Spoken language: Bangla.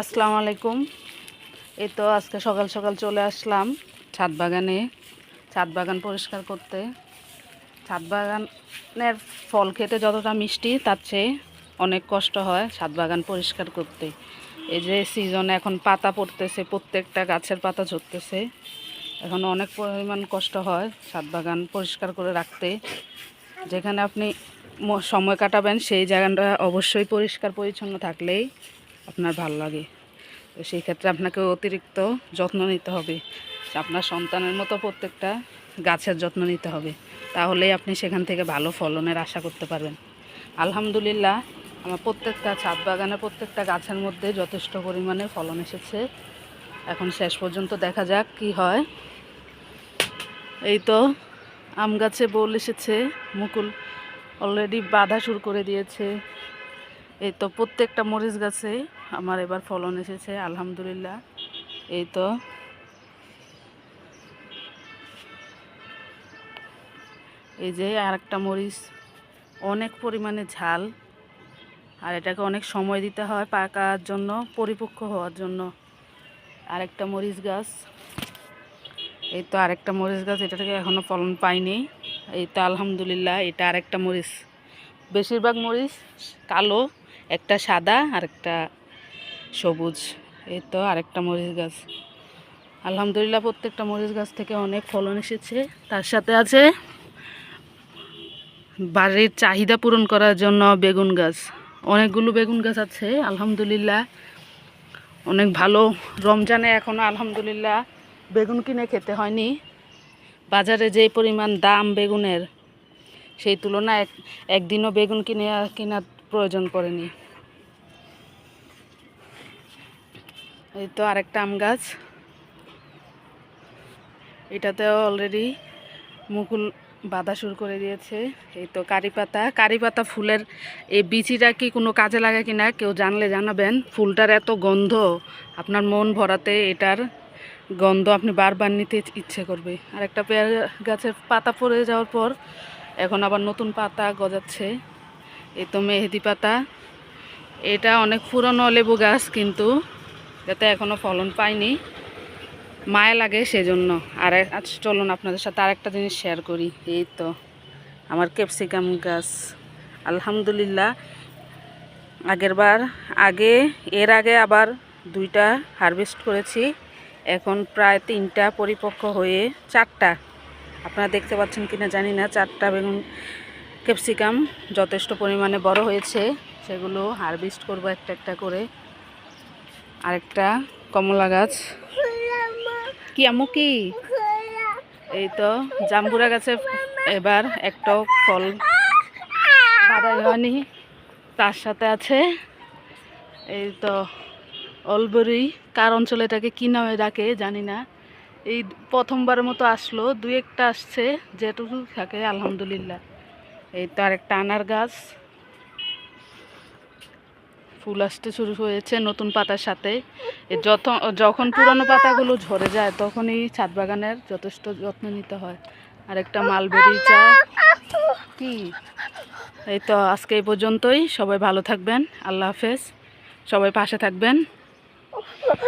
আসসালামু আলাইকুম। এই তো আজকে সকাল সকাল চলে আসলাম ছাদ বাগানে, ছাদ বাগান পরিষ্কার করতে। ছাদ বাগানের ফল খেতে যতটা মিষ্টি তার চেয়ে অনেক কষ্ট হয় ছাদ বাগান পরিষ্কার করতে। এই যে সিজনে এখন পাতা পড়তেছে, প্রত্যেকটা গাছের পাতা ঝরতেছে, এখন অনেক পরিমাণ কষ্ট হয় ছাদ বাগান পরিষ্কার করে রাখতে। যেখানে আপনি সময় কাটাবেন সেই জায়গাটা অবশ্যই পরিষ্কার পরিচ্ছন্ন থাকলেই আপনার ভালো লাগে। তো সেই ক্ষেত্রে আপনাকে অতিরিক্ত যত্ন নিতে হবে। আপনার সন্তানের মতো প্রত্যেকটা গাছের যত্ন নিতে হবে, তাহলেই আপনি সেখান থেকে ভালো ফলনের আশা করতে পারবেন। আলহামদুলিল্লাহ, আমার প্রত্যেকটা ছাদ বাগানের প্রত্যেকটা গাছের মধ্যে যথেষ্ট পরিমাণে ফলন এসেছে। এখন শেষ পর্যন্ত দেখা যাক কি হয়। এই তো আম গাছে বোল এসেছে, মুকুল অলরেডি বাঁধা শুরু করে দিয়েছে। এই তো প্রত্যেকটা মরিচ গাছে আমার এবার ফলন এসেছে আলহামদুলিল্লাহ। এই তো এই যে আরেকটা মরিচ, অনেক পরিমাণে ঝাল, আর এটাকে অনেক সময় দিতে হয় পাকার জন্য, পরিপক্ক হওয়ার জন্য। আরেকটা মরিচ গাছ, এই তো আরেকটা মরিচ গাছ, এটা থেকে এখনও ফলন পাইনি। এই তো আলহামদুলিল্লাহ, এটা আরেকটা মরিচ। বেশিরভাগ মরিচ কালো, একটা সাদা আর একটা সবুজ। এই তো আরেকটা মরিচ গাছ। আলহামদুলিল্লাহ, প্রত্যেকটা মরিচ গাছ থেকে অনেক ফলন এসেছে। তার সাথে আছে বাড়ির চাহিদা পূরণ করার জন্য বেগুন গাছ, অনেকগুলো বেগুন গাছ আছে আলহামদুলিল্লাহ, অনেক ভালো। রমজানে এখনও আলহামদুলিল্লাহ বেগুন কিনে খেতে হয়নি। বাজারে যেই পরিমাণ দাম বেগুনের, সেই তুলনায় একদিনও বেগুন কেনার প্রয়োজন পড়েনি। এই তো আরেকটা আম গাছ, এটাতেও অলরেডি মুকুল বাঁধা শুরু করে দিয়েছে। এই তো কারি পাতা ফুলের এই বিচিটা কি কোনো কাজে লাগে কিনা কেউ জানলে জানাবেন। ফুলটার এত গন্ধ, আপনার মন ভরাতে এটার গন্ধ আপনি বারবার নিতে ইচ্ছে করবে। আর একটা পেয়ারা গাছের পাতা পড়ে যাওয়ার পর এখন আবার নতুন পাতা গজাচ্ছে। এই তো মেহেদি পাতা, এটা অনেক পুরনো লেবু গাছ, কিন্তু যাতে এখনও ফলন পাইনি, মায়া লাগে সেজন্য। আর আজ চলুন আপনাদের সাথে আরেকটা জিনিস শেয়ার করি। এই তো আমার ক্যাপসিকাম গাছ, আলহামদুলিল্লাহ এর আগে আবার 2টা হারভেস্ট করেছি, এখন প্রায় 3টা পরিপক্ক হয়ে 4টা, আপনারা দেখতে পাচ্ছেন কিনা জানি না, 4টা বেগুন ক্যাপসিকাম যথেষ্ট পরিমাণে বড় হয়েছে, সেগুলো হারভেস্ট করব একটা একটা করে। আরেকটা কমলা গাছ, কি আমু কি, এই তো জাম্বুরা গাছে এবার একটাও ফল বাঁধাই হয়নি। তার সাথে আছে এই তো অলবেরি, কার অঞ্চলে এটাকে কী নামে ডাকে জানি না। এই প্রথমবারের মতো আসলো, 2-1টা আসছে, যেটুকু থাকে আলহামদুলিল্লাহ। এই তো আরেকটা আনার গাছ, ফুল আসতে শুরু হয়েছে নতুন পাতার সাথে। যখন পুরানো পাতাগুলো ঝরে যায় তখনই ছাদ বাগানের যথেষ্ট যত্ন নিতে হয়। আর একটা মালবেরি চা কি। এই তো আজকে এই পর্যন্তই, সবাই ভালো থাকবেন, আল্লাহ হাফেজ, সবাই পাশে থাকবেন।